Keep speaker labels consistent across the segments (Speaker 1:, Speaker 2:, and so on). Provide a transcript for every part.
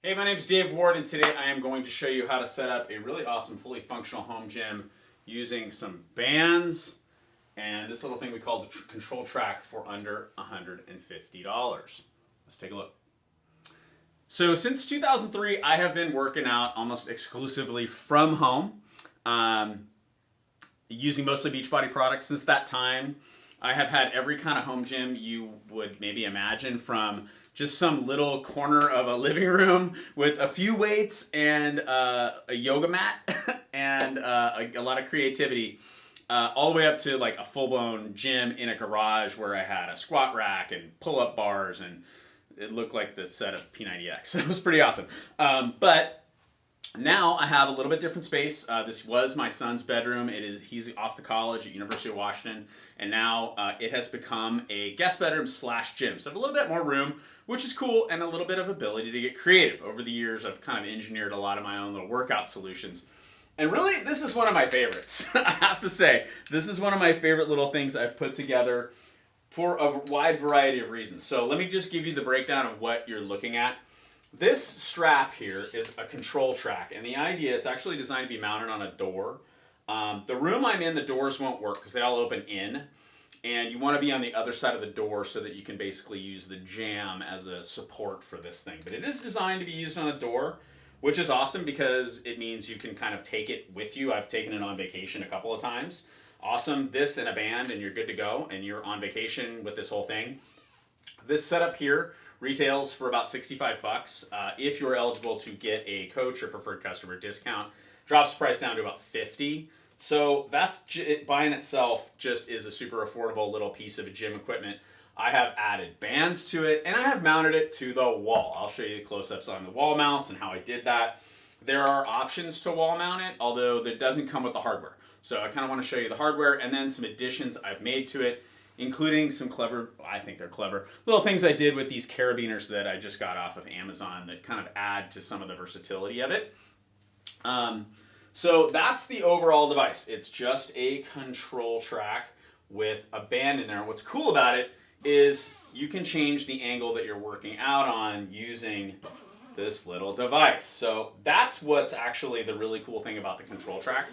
Speaker 1: Hey, my name's Dave Ward, and today I am going to show you how to set up a really awesome, fully functional home gym using some bands and this little thing we call the Control Track for under $150. Let's take a look. So since 2003, I have been working out almost exclusively from home, using mostly Beachbody products. Since that time, I have had every kind of home gym you would maybe imagine, from just some little corner of a living room with a few weights and a yoga mat and a lot of creativity, all the way up to like a full-blown gym in a garage where I had a squat rack and pull-up bars, and it looked like the set of P90X. It was pretty awesome. But now I have a little bit different space. This was my son's bedroom. He's off to college at University of Washington, and now it has become a guest bedroom / gym. So I have a little bit more room, which is cool, and a little bit of ability to get creative. Over the years, I've kind of engineered a lot of my own little workout solutions. And really, this is one of my favorites. I have to say, this is one of my favorite little things I've put together for a wide variety of reasons. So let me just give you the breakdown of what you're looking at. This strap here is a control track, and the idea, it's actually designed to be mounted on a door. The room I'm in, the doors won't work because they all open in, and you want to be on the other side of the door so that you can basically use the jamb as a support for this thing. But it is designed to be used on a door, which is awesome because it means you can kind of take it with you. I've taken it on vacation a couple of times. Awesome, this and a band and you're good to go, and you're on vacation with this whole thing. This setup here retails for about 65 bucks. If you're eligible to get a coach or preferred customer discount, drops the price down to about 50. So that's it by in itself just is a super affordable little piece of gym equipment. I have added bands to it, and I have mounted it to the wall. I'll show you the close-ups on the wall mounts and how I did that. There are options to wall mount it, although that doesn't come with the hardware. So I kind of want to show you the hardware and then some additions I've made to it, including some clever, I think they're clever, little things I did with these carabiners that I just got off of Amazon that kind of add to some of the versatility of it. So that's the overall device. It's just a control track with a band in there. What's cool about it is you can change the angle that you're working out on using this little device. So that's what's actually the really cool thing about the control track,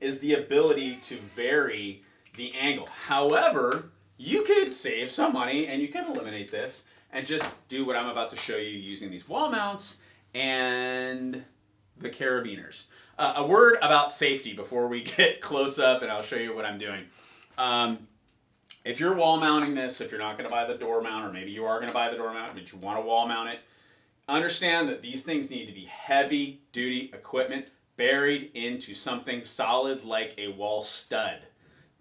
Speaker 1: is the ability to vary the angle. However, you could save some money and you can eliminate this and just do what I'm about to show you using these wall mounts and the carabiners. A word about safety before we get close up, and I'll show you what I'm doing. If you're wall mounting this, if you're not going to buy the door mount, or maybe you are going to buy the door mount but you want to wall mount it, understand that these things need to be heavy duty equipment buried into something solid like a wall stud.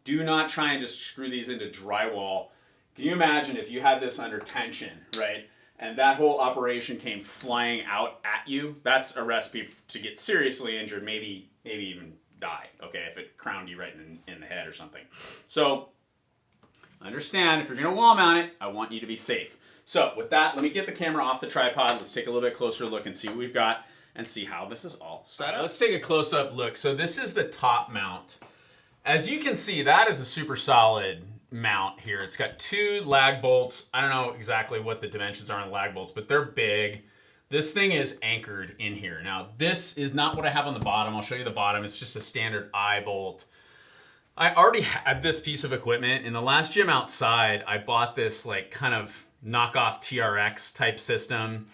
Speaker 1: Do not try and just screw these into drywall. Can you imagine if you had this under tension, right? And that whole operation came flying out at you? That's a recipe to get seriously injured, maybe even die, okay, if it crowned you right in the head or something. So understand, if you're going to wall mount it, I want you to be safe. So with that, let me get the camera off the tripod. Let's take a little bit closer look and see what we've got and see how this is all set up. Let's take a close-up look. So this is the top mount. As you can see, that is a super solid mount here. It's got 2 lag bolts. I don't know exactly what the dimensions are on the lag bolts, but they're big. This thing is anchored in here. Now, this is not what I have on the bottom. I'll show you the bottom. It's just a standard eye bolt. I already had this piece of equipment. In the last gym outside, I bought this like kind of knockoff TRX type system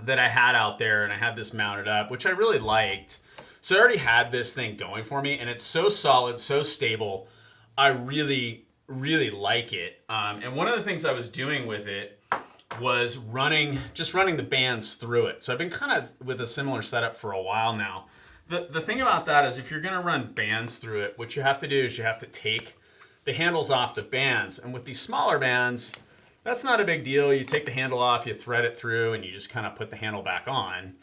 Speaker 1: that I had out there, and I had this mounted up, which I really liked. So I already had this thing going for me, and it's so solid, so stable. I really like it. And one of the things I was doing with it was just running the bands through it. So I've been kind of with a similar setup for a while now. The thing about that is, if you're going to run bands through it, what you have to do is you have to take the handles off the bands. And with these smaller bands, that's not a big deal. You take the handle off, you thread it through, and you just kind of put the handle back on.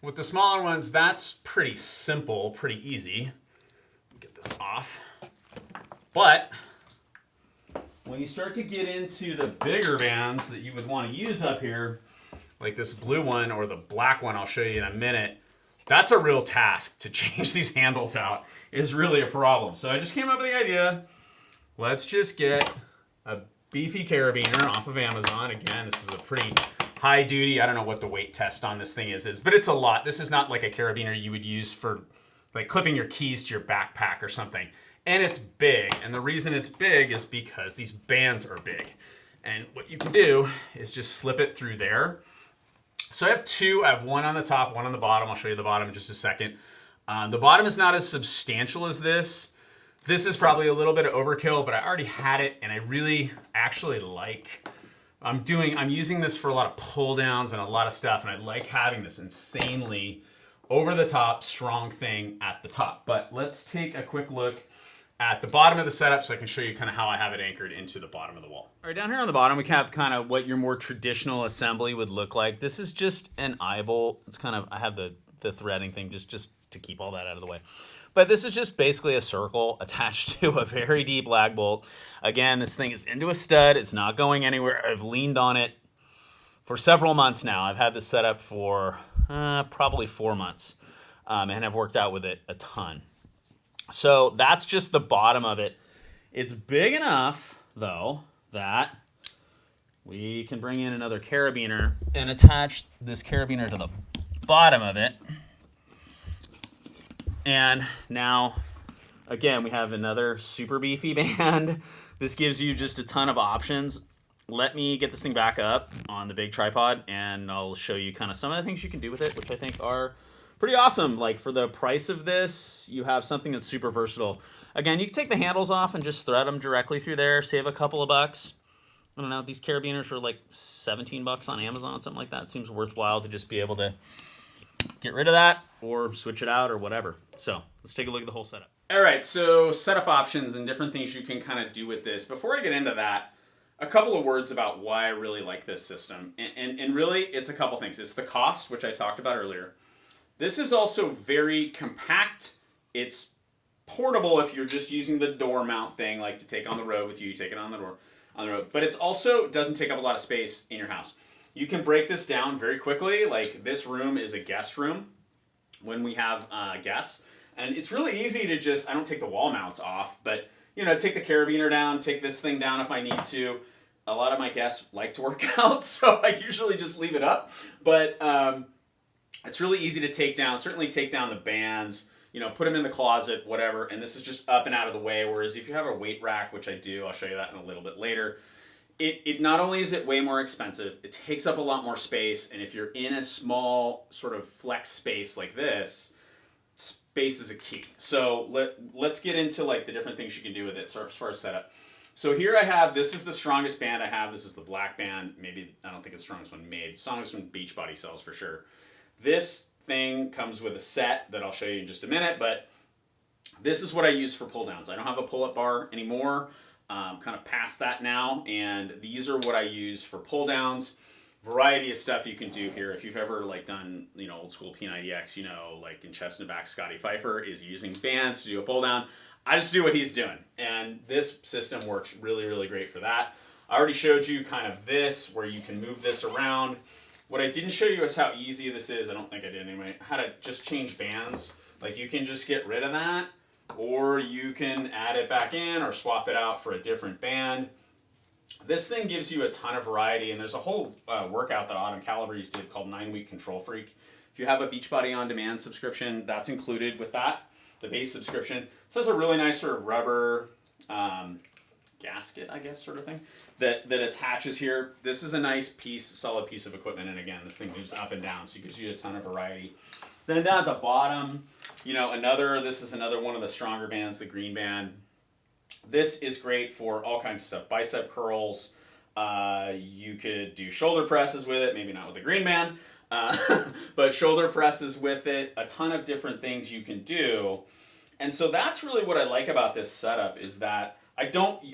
Speaker 1: With the smaller ones, that's pretty simple, pretty easy. Get this off. But when you start to get into the bigger bands that you would want to use up here, like this blue one or the black one I'll show you in a minute, that's a real task to change these handles out. Is really a problem. So I just came up with the idea, let's just get a beefy carabiner off of Amazon. Again, this is a pretty high duty. I don't know what the weight test on this thing is, but it's a lot. This is not like a carabiner you would use for like clipping your keys to your backpack or something. And it's big. And the reason it's big is because these bands are big. And what you can do is just slip it through there. So I have two. I have one on the top, one on the bottom. I'll show you the bottom in just a second. The bottom is not as substantial as this. This is probably a little bit of overkill, but I already had it, and I really actually like. I'm using this for a lot of pull downs and a lot of stuff, and I like having this insanely over the top, strong thing at the top. But let's take a quick look at the bottom of the setup so I can show you kind of how I have it anchored into the bottom of the wall. All right, down here on the bottom, we have kind of what your more traditional assembly would look like. This is just an eye bolt. It's kind of, I have the threading thing just to keep all that out of the way. But this is just basically a circle attached to a very deep lag bolt. Again, this thing is into a stud. It's not going anywhere. I've leaned on it for several months now. I've had this set up for probably 4 months, and I've worked out with it a ton. So that's just the bottom of it. It's big enough, though, that we can bring in another carabiner and attach this carabiner to the bottom of it. And now, again, we have another super beefy band. This gives you just a ton of options. Let me get this thing back up on the big tripod, and I'll show you kind of some of the things you can do with it, which I think are pretty awesome. Like, for the price of this, you have something that's super versatile. Again, you can take the handles off and just thread them directly through there, save a couple of bucks. I don't know, these carabiners are like 17 bucks on Amazon, something like that. It seems worthwhile to just be able to get rid of that or switch it out or whatever. So let's take a look at the whole setup. All right, so setup options and different things you can kind of do with this. Before I get into that, a couple of words about why I really like this system. And really, it's a couple things. It's the cost, which I talked about earlier. This is also very compact. It's portable if you're just using the door mount thing, like to take on the road with you. You take it on the road. But it's also doesn't take up a lot of space in your house. You can break this down very quickly. Like, this room is a guest room when we have guests. And it's really easy to just, I don't take the wall mounts off, but, you know, take the carabiner down, take this thing down if I need to. A lot of my guests like to work out, so I usually just leave it up. But it's really easy to take down, certainly take down the bands, you know, put them in the closet, whatever. And this is just up and out of the way. Whereas if you have a weight rack, which I do, I'll show you that in a little bit later. It not only is it way more expensive, it takes up a lot more space, and if you're in a small sort of flex space like this, space is a key. So let's get into like the different things you can do with it as far as setup. So here I have, this is the strongest band I have. This is the black band. Maybe, I don't think it's the strongest one made. Strongest one Beachbody sells for sure. This thing comes with a set that I'll show you in just a minute, but this is what I use for pull downs. I don't have a pull-up bar anymore. Kind of past that now, and these are what I use for pull downs. Variety of stuff you can do here. If you've ever like done, you know, old school P90X, you know, like in chest and back, Scotty Pfeiffer is using bands to do a pull down. I just do what he's doing, and this system works really, really great for that. I already showed you kind of this, where you can move this around. What I didn't show you is how easy this is. I don't think I did anyway. How to just change bands. Like, you can just get rid of that, or you can add it back in or swap it out for a different band. This thing gives you a ton of variety, and there's a whole workout that Autumn Calabrese did called 9-Week Control Freak. If you have a Beachbody On Demand subscription, that's included with that, the base subscription. So it's a really nice sort of rubber gasket, I guess, sort of thing, that attaches here. This is a nice piece, solid piece of equipment, and again, this thing moves up and down, so it gives you a ton of variety. Then down at the bottom, you know, this is another one of the stronger bands, the green band. This is great for all kinds of stuff. Bicep curls. You could do shoulder presses with it, maybe not with the green band, but shoulder presses with it. A ton of different things you can do. And so that's really what I like about this setup, is that I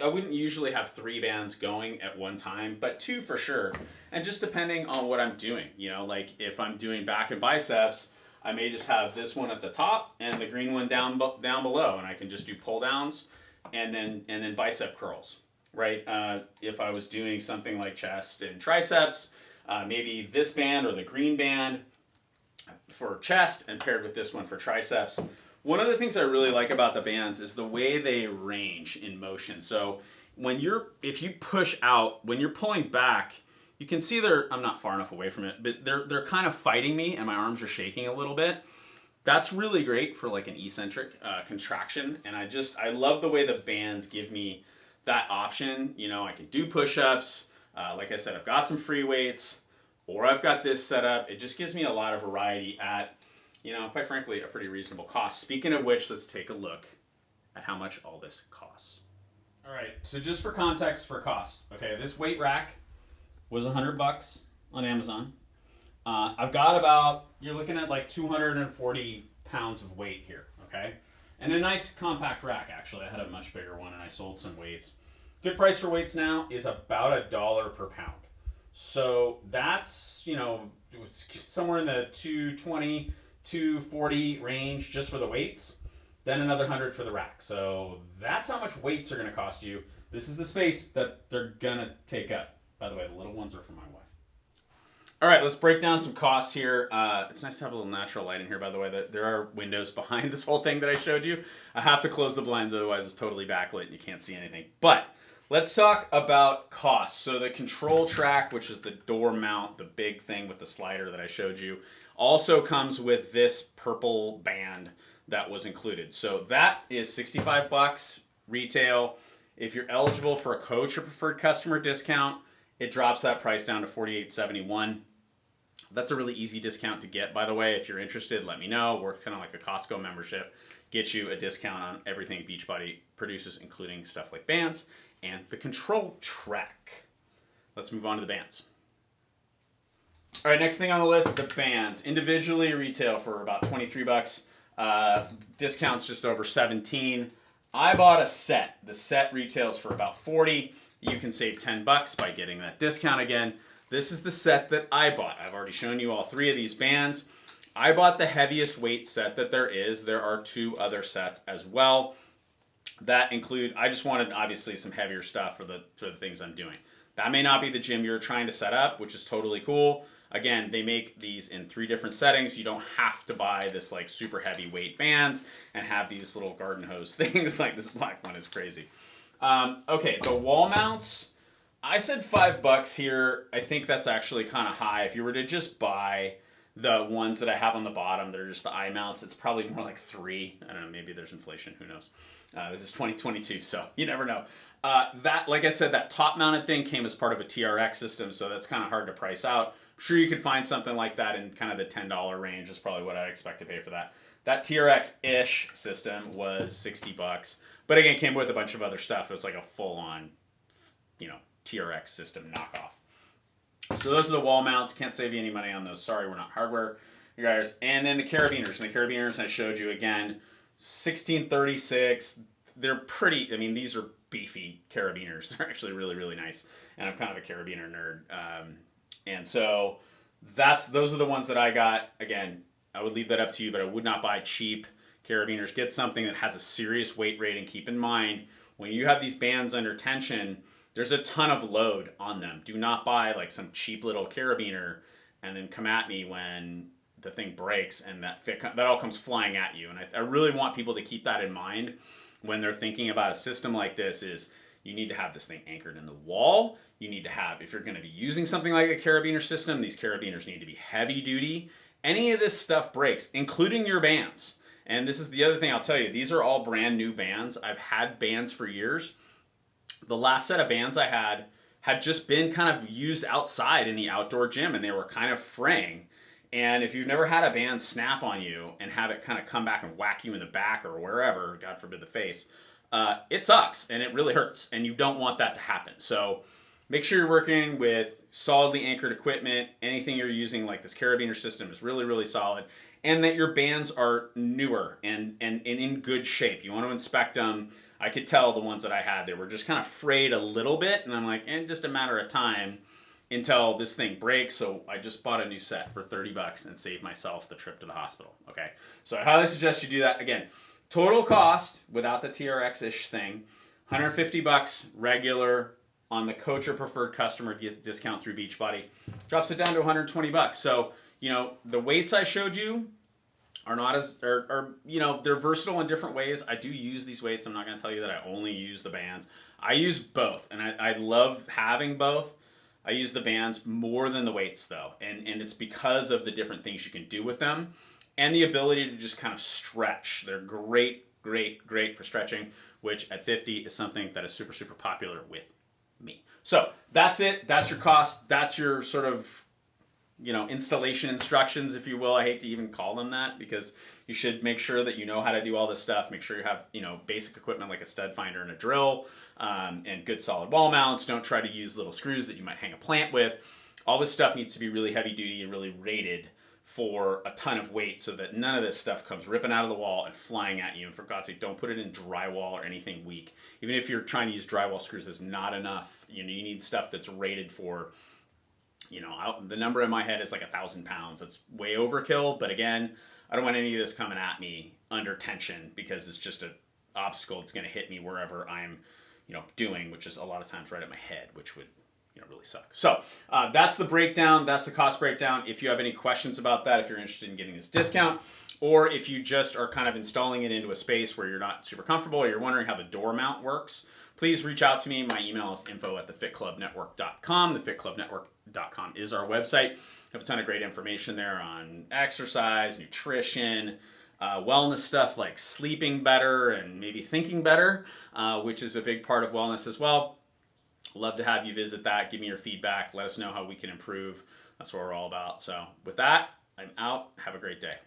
Speaker 1: wouldn't usually have 3 bands going at one time, but 2 for sure. And just depending on what I'm doing, you know, like if I'm doing back and biceps, I may just have this one at the top and the green one down below, and I can just do pull downs and then bicep curls, right? If I was doing something like chest and triceps, maybe this band or the green band for chest and paired with this one for triceps. One of the things I really like about the bands is the way they range in motion. So if you push out, when you're pulling back, you can see I'm not far enough away from it, but they're kind of fighting me and my arms are shaking a little bit. That's really great for like an eccentric contraction. And I love the way the bands give me that option. You know, I can do push-ups. Like I said, I've got some free weights, or I've got this set up. It just gives me a lot of variety at, you know, quite frankly, a pretty reasonable cost. Speaking of which, let's take a look at how much all this costs. All right, so just for context for cost, okay, this weight rack was $100 on Amazon. I've got about, you're looking at like 240 pounds of weight here, okay? And a nice compact rack, actually. I had a much bigger one and I sold some weights. Good price for weights now is about $1 per pound. So that's, you know, somewhere in the 220, 240 range just for the weights. Then another 100 for the rack. So that's how much weights are going to cost you. This is the space that they're going to take up. By the way, the little ones are for my wife. All right, let's break down some costs here. It's nice to have a little natural light in here, by the way. There are windows behind this whole thing that I showed you. I have to close the blinds, otherwise it's totally backlit and you can't see anything. But let's talk about costs. So the control track, which is the door mount, the big thing with the slider that I showed you, also comes with this purple band that was included. So that is $65 retail. If you're eligible for a coach or preferred customer discount, it drops that price down to $48.71. That's a really easy discount to get, by the way. If you're interested, let me know. We're kind of like a Costco membership. Get you a discount on everything Beachbody produces, including stuff like bands and the control track. Let's move on to the bands. All right, next thing on the list, the bands. Individually retail for about $23. Discounts just over 17. I bought a set. The set retails for about 40. You can save $10 by getting that discount again. This is the set that I bought. I've already shown you all three of these bands. I bought the heaviest weight set that there is. There are two other sets as well that include, I just wanted obviously some heavier stuff for the things I'm doing. That may not be the gym you're trying to set up, which is totally cool. Again, they make these in 3 different settings. You don't have to buy this like super heavy weight bands and have these little garden hose things. Like this black one is crazy. Okay, the wall mounts, I said $5 here. I think that's actually kind of high. If you were to just buy the ones that I have on the bottom, they're just the eye mounts, it's probably more like 3. I don't know, maybe there's inflation, who knows. This is 2022, so you never know. That, like I said, that top mounted thing came as part of a TRX system, so that's kind of hard to price out. I'm sure you could find something like that in kind of the $10 range is probably what I expect to pay for that. That TRX-ish system was $60. But again, it came with a bunch of other stuff. It was like a full-on, you know, TRX system knockoff. So those are the wall mounts. Can't save you any money on those. Sorry, we're not hardware guys. And then the carabiners. And the carabiners I showed you again, 1636. They're pretty, I mean, these are beefy carabiners. They're actually really, really nice. And I'm kind of a carabiner nerd. And so those are the ones that I got. Again, I would leave that up to you, but I would not buy cheap carabiners. Get something that has a serious weight rating. Keep in mind, when you have these bands under tension, there's a ton of load on them. Do not buy like some cheap little carabiner and then come at me when the thing breaks and that all comes flying at you. And I really want people to keep that in mind when they're thinking about a system like this. Is you need to have this thing anchored in the wall. You need to have, if you're going to be using something like a carabiner system, these carabiners need to be heavy duty. Any of this stuff breaks, including your bands. And this is the other thing I'll tell you. These are all brand new bands. I've had bands for years. The last set of bands I had just been kind of used outside in the outdoor gym, and they were kind of fraying. And if you've never had a band snap on you and have it kind of come back and whack you in the back or wherever, God forbid the face, it sucks and it really hurts, and you don't want that to happen. So make sure you're working with solidly anchored equipment. Anything you're using like this carabiner system is really, really solid. And that your bands are newer and in good shape. You want to inspect them. I could tell the ones that I had, they were just kind of frayed a little bit. And I'm like, just a matter of time until this thing breaks. So I just bought a new set for $30 and saved myself the trip to the hospital. Okay, so I highly suggest you do that. Again, total cost without the TRX-ish thing, $150 regular on the coach or preferred customer discount through Beachbody. Drops it down to $120. So, you know, the weights I showed you are not as, you know, they're versatile in different ways. I do use these weights. I'm not going to tell you that I only use the bands. I use both, and I love having both. I use the bands more than the weights though, and it's because of the different things you can do with them and the ability to just kind of stretch. They're great, great, great for stretching, which at 50 is something that is super, super popular with me. So that's it. That's your cost. That's your sort of, installation instructions, if you will. I hate to even call them that because you should make sure that you know how to do all this stuff. Make sure you have, basic equipment like a stud finder and a drill, and good solid wall mounts. Don't try to use little screws that you might hang a plant with. All this stuff needs to be really heavy duty and really rated for a ton of weight so that none of this stuff comes ripping out of the wall and flying at you. And for God's sake, don't put it in drywall or anything weak. Even if you're trying to use drywall screws, that's not enough. You need stuff that's rated for, the number in my head is like 1,000 pounds. That's way overkill. But again, I don't want any of this coming at me under tension because it's just an obstacle that's going to hit me wherever I'm, doing, which is a lot of times right at my head, which would, really suck. So that's the breakdown. That's the cost breakdown. If you have any questions about that, if you're interested in getting this discount, or if you just are kind of installing it into a space where you're not super comfortable or you're wondering how the door mount works, please reach out to me. My email is info@thefitclubnetwork.com. Thefitclubnetwork.com is our website. I have a ton of great information there on exercise, nutrition, wellness stuff like sleeping better and maybe thinking better, which is a big part of wellness as well. Love to have you visit that. Give me your feedback. Let us know how we can improve. That's what we're all about. So with that, I'm out. Have a great day.